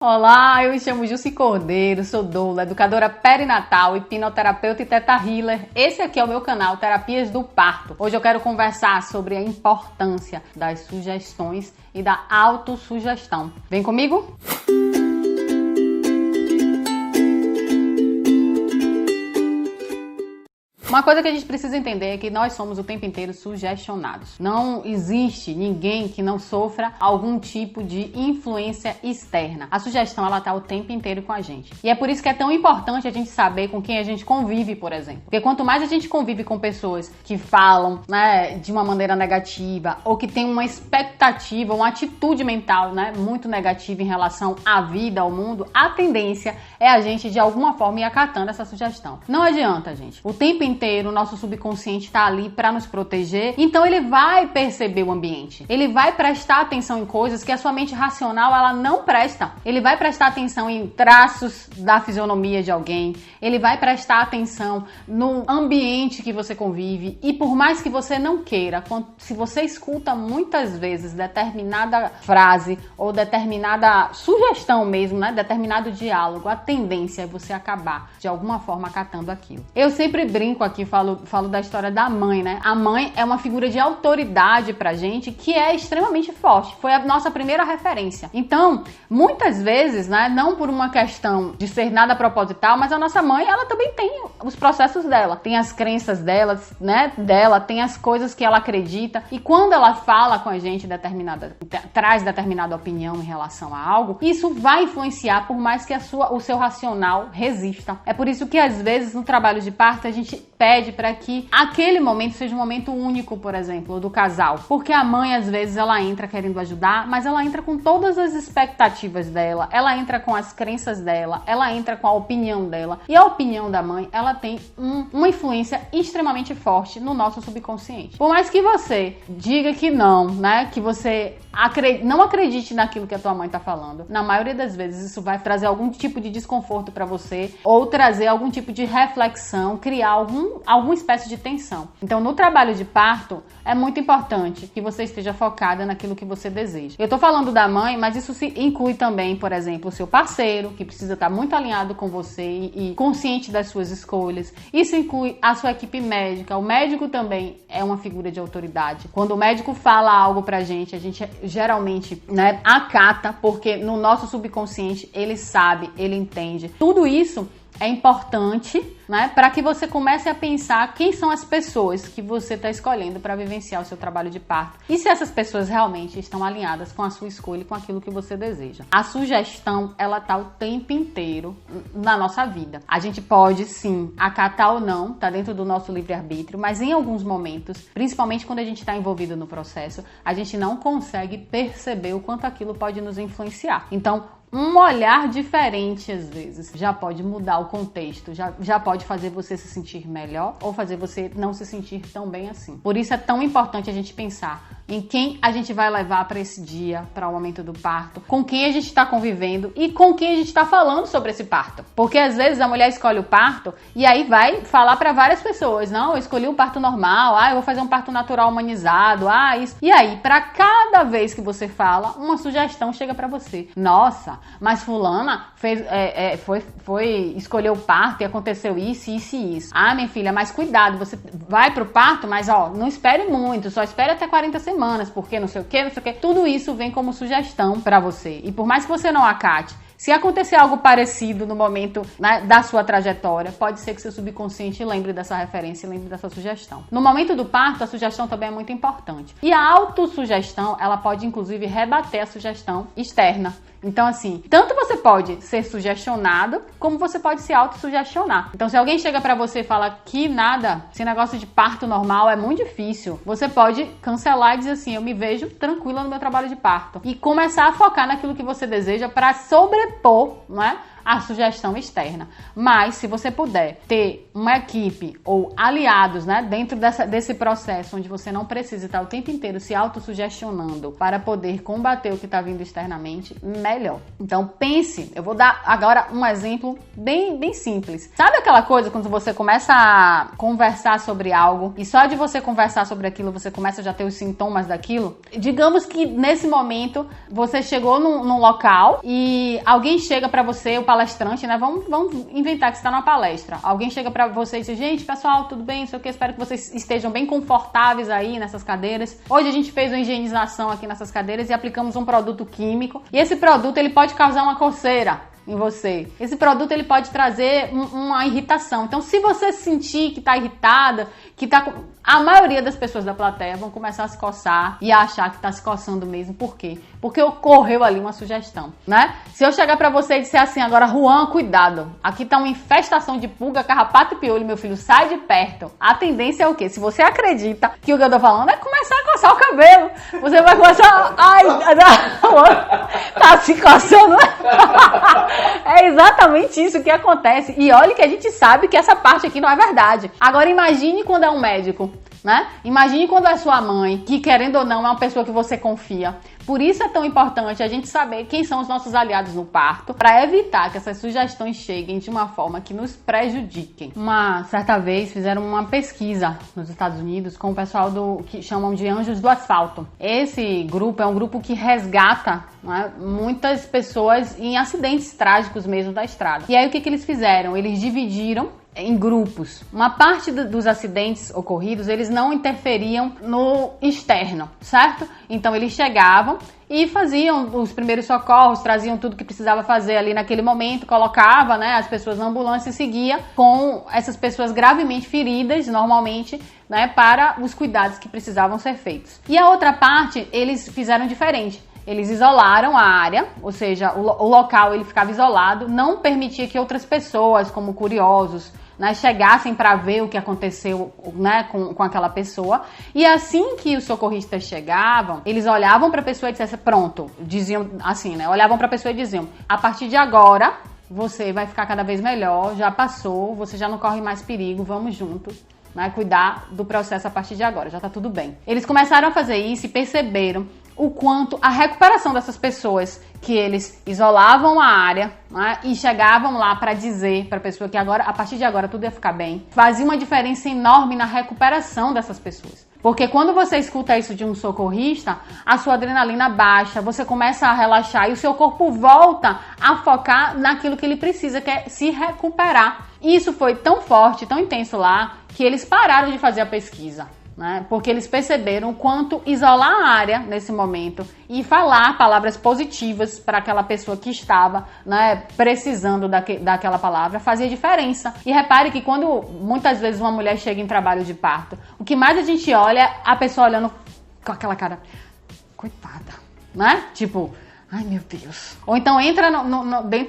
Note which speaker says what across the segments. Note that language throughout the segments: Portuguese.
Speaker 1: Olá, eu me chamo Jussi Cordeiro, sou doula, educadora perinatal, hipnoterapeuta e teta healer. Esse aqui é o meu canal Terapias do Parto. Hoje eu quero conversar sobre a importância das sugestões e da autossugestão. Vem comigo? Uma coisa que a gente precisa entender é que nós somos o tempo inteiro sugestionados. Não existe ninguém que não sofra algum tipo de influência externa. A sugestão, ela tá o tempo inteiro com a gente. E é por isso que é tão importante a gente saber com quem a gente convive, por exemplo. Porque quanto mais a gente convive com pessoas que falam, de uma maneira negativa ou que tem uma expectativa, uma atitude mental, muito negativa em relação à vida, ao mundo, a tendência é a gente, de alguma forma, ir acatando essa sugestão. Não adianta, gente. O tempo inteiro o nosso subconsciente está ali para nos proteger, então ele vai perceber o ambiente, ele vai prestar atenção em coisas que a sua mente racional ela não presta. Ele vai prestar atenção em traços da fisionomia de alguém, ele vai prestar atenção no ambiente que você convive, e por mais que você não queira, se você escuta muitas vezes determinada frase ou determinada sugestão mesmo, determinado diálogo, a tendência é você acabar de alguma forma acatando aquilo. Eu sempre brinco aqui, falo da história da mãe, A mãe é uma figura de autoridade pra gente que é extremamente forte. Foi a nossa primeira referência. Então, muitas vezes, não por uma questão de ser nada proposital, mas a nossa mãe, ela também tem os processos dela, tem as crenças dela, tem as coisas que ela acredita. E quando ela fala com a gente traz determinada opinião em relação a algo, isso vai influenciar por mais que o seu racional resista. É por isso que às vezes no trabalho de parto a gente pede para que aquele momento seja um momento único, por exemplo, do casal. Porque a mãe, às vezes, ela entra querendo ajudar, mas ela entra com todas as expectativas dela, ela entra com as crenças dela, ela entra com a opinião dela. E a opinião da mãe, ela tem uma influência extremamente forte no nosso subconsciente. Por mais que você diga que não, que você não acredite naquilo que a tua mãe tá falando, na maioria das vezes isso vai trazer algum tipo de desconforto para você ou trazer algum tipo de reflexão, criar alguma espécie de tensão. Então, no trabalho de parto, é muito importante que você esteja focada naquilo que você deseja. Eu tô falando da mãe, mas isso se inclui também, por exemplo, o seu parceiro, que precisa estar muito alinhado com você e consciente das suas escolhas. Isso inclui a sua equipe médica. O médico também é uma figura de autoridade. Quando o médico fala algo pra gente, a gente geralmente, acata, porque no nosso subconsciente ele sabe, ele entende. Tudo isso é importante, para que você comece a pensar quem são as pessoas que você está escolhendo para vivenciar o seu trabalho de parto. E se essas pessoas realmente estão alinhadas com a sua escolha e com aquilo que você deseja. A sugestão, ela tá o tempo inteiro na nossa vida. A gente pode, sim, acatar ou não, tá dentro do nosso livre-arbítrio, mas em alguns momentos, principalmente quando a gente está envolvido no processo, a gente não consegue perceber o quanto aquilo pode nos influenciar. Então, um olhar diferente, às vezes, já pode mudar o contexto, já pode fazer você se sentir melhor ou fazer você não se sentir tão bem assim. Por isso é tão importante a gente pensar em quem a gente vai levar para esse dia, para o momento do parto, com quem a gente está convivendo e com quem a gente está falando sobre esse parto. Porque às vezes a mulher escolhe o parto e aí vai falar para várias pessoas, não, eu escolhi um parto normal, eu vou fazer um parto natural humanizado, isso. E aí, para cada vez que você fala, uma sugestão chega para você. Nossa, mas fulana escolheu o parto e aconteceu isso, isso e isso. Minha filha, mas cuidado, você vai pro parto, mas não espere muito, só espere até 40 semanas, porque não sei o que. Tudo isso vem como sugestão pra você. E por mais que você não acate, se acontecer algo parecido no momento da sua trajetória, pode ser que seu subconsciente lembre dessa referência, lembre dessa sugestão. No momento do parto, a sugestão também é muito importante. E a autossugestão, ela pode inclusive rebater a sugestão externa. Então, assim, tanto você pode ser sugestionado, como você pode se autossugestionar. Então, se alguém chega pra você e fala que nada, esse negócio de parto normal é muito difícil, você pode cancelar e dizer assim, eu me vejo tranquila no meu trabalho de parto. E começar a focar naquilo que você deseja pra sobrepor, a sugestão externa. Mas se você puder ter uma equipe ou aliados, né, dentro desse processo onde você não precisa estar o tempo inteiro se autossugestionando para poder combater o que está vindo externamente, melhor. Então pense, eu vou dar agora um exemplo bem simples. Sabe aquela coisa quando você começa a conversar sobre algo e só de você conversar sobre aquilo você começa a já ter os sintomas daquilo? Digamos que nesse momento você chegou num local e alguém chega para você, o palestrante, né? Vamos inventar que você está numa palestra. Alguém chega para você e diz: gente, pessoal, tudo bem? Não sei o que, espero que vocês estejam bem confortáveis aí nessas cadeiras. Hoje a gente fez uma higienização aqui nessas cadeiras e aplicamos um produto químico. E esse produto ele pode causar uma coceira em você. Esse produto ele pode trazer uma irritação. Então, se você sentir que está irritada, que tá com... a maioria das pessoas da plateia vão começar a se coçar e a achar que está se coçando mesmo. Por quê? Porque ocorreu ali uma sugestão, né? Se eu chegar para você e disser assim, agora, Juan, cuidado, aqui tá uma infestação de pulga, carrapato e piolho, meu filho, sai de perto. A tendência é o quê? Se você acredita que o que eu tô falando é começar a coçar o cabelo, você vai começar, ai, tá se coçando. É exatamente isso que acontece. E olha que a gente sabe que essa parte aqui não é verdade. Agora imagine quando é um médico, né? Imagine quando é sua mãe, que querendo ou não é uma pessoa que você confia. Por isso é tão importante a gente saber quem são os nossos aliados no parto, para evitar que essas sugestões cheguem de uma forma que nos prejudiquem. Uma certa vez fizeram uma pesquisa nos Estados Unidos com o pessoal que chamam de Anjos do Asfalto. Esse grupo é um grupo que resgata, né, muitas pessoas em acidentes trágicos mesmo da estrada. E aí o que eles fizeram? Eles dividiram em grupos. Uma parte dos acidentes ocorridos, eles não interferiam no externo, certo? Então eles chegavam e faziam os primeiros socorros, traziam tudo que precisava fazer ali naquele momento, colocava, né, as pessoas na ambulância e seguia com essas pessoas gravemente feridas, normalmente, né, para os cuidados que precisavam ser feitos. E a outra parte, eles fizeram diferente. Eles isolaram a área, ou seja, o local ele ficava isolado, não permitia que outras pessoas, como curiosos, né, chegassem para ver o que aconteceu, né, com aquela pessoa. E assim que os socorristas chegavam, eles olhavam para a pessoa e disseram, pronto, diziam assim, né, olhavam para a pessoa e diziam, a partir de agora você vai ficar cada vez melhor, já passou, você já não corre mais perigo, vamos juntos, né, cuidar do processo a partir de agora, já tá tudo bem. Eles começaram a fazer isso e perceberam o quanto a recuperação dessas pessoas que eles isolavam a área, né, e chegavam lá para dizer para a pessoa que agora, a partir de agora tudo ia ficar bem, fazia uma diferença enorme na recuperação dessas pessoas. Porque quando você escuta isso de um socorrista, a sua adrenalina baixa, você começa a relaxar e o seu corpo volta a focar naquilo que ele precisa, que é se recuperar. E isso foi tão forte, tão intenso lá, que eles pararam de fazer a pesquisa, né? Porque eles perceberam o quanto isolar a área nesse momento e falar palavras positivas para aquela pessoa que estava, né, precisando daquela palavra fazia diferença. E repare que quando muitas vezes uma mulher chega em trabalho de parto, o que mais a gente olha é a pessoa olhando com aquela cara, coitada, né? Tipo, ai meu Deus. Ou então entra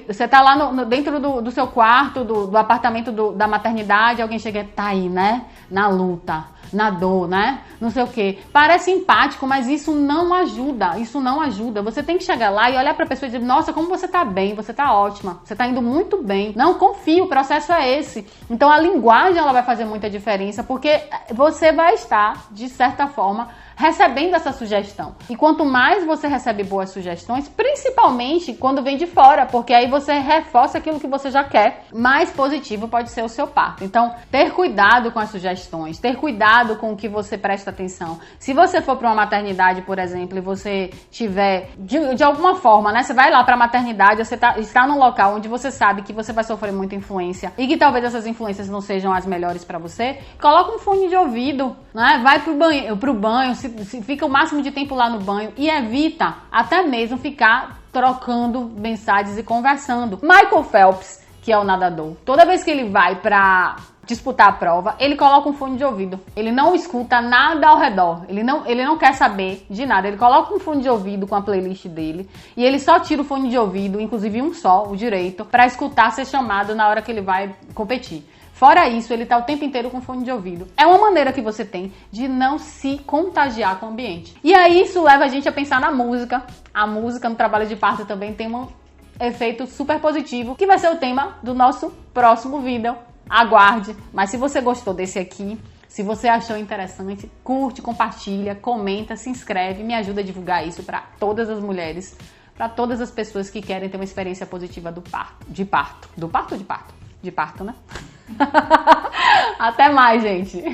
Speaker 1: você tá lá dentro do seu quarto, do apartamento da maternidade, alguém chega, tá aí, né? Na luta, na dor, né? Não sei o que. Parece empático, mas isso não ajuda. Isso não ajuda. Você tem que chegar lá e olhar pra pessoa e dizer, nossa, como você tá bem, você tá ótima, você tá indo muito bem. Não, confia, o processo é esse. Então a linguagem ela vai fazer muita diferença, porque você vai estar, de certa forma, recebendo essa sugestão. E quanto mais você recebe boas sugestões, principalmente quando vem de fora, porque aí você reforça aquilo que você já quer, mais positivo pode ser o seu parto. Então, ter cuidado com as sugestões, ter cuidado com o que você presta atenção. Se você for para uma maternidade, por exemplo, e você tiver, de alguma forma, né, você vai lá para a maternidade, você está num local onde você sabe que você vai sofrer muita influência e que talvez essas influências não sejam as melhores para você, coloca um fone de ouvido, né, vai pro banho, se fica o máximo de tempo lá no banho e evita até mesmo ficar trocando mensagens e conversando. Michael Phelps, que é o nadador, toda vez que ele vai para disputar a prova, ele coloca um fone de ouvido. Ele não escuta nada ao redor. Ele não quer saber de nada. Ele coloca um fone de ouvido com a playlist dele e ele só tira o fone de ouvido, inclusive um só, o direito, para escutar ser chamado na hora que ele vai competir. Fora isso, ele tá o tempo inteiro com fone de ouvido. É uma maneira que você tem de não se contagiar com o ambiente. E aí isso leva a gente a pensar na música. A música no trabalho de parto também tem efeito super positivo, que vai ser o tema do nosso próximo vídeo. Aguarde. Mas se você gostou desse aqui, se você achou interessante, curte, compartilha, comenta, se inscreve, me ajuda a divulgar isso para todas as mulheres, para todas as pessoas que querem ter uma experiência positiva do parto. De parto. Do parto ou de parto? De parto, né? Até mais, gente!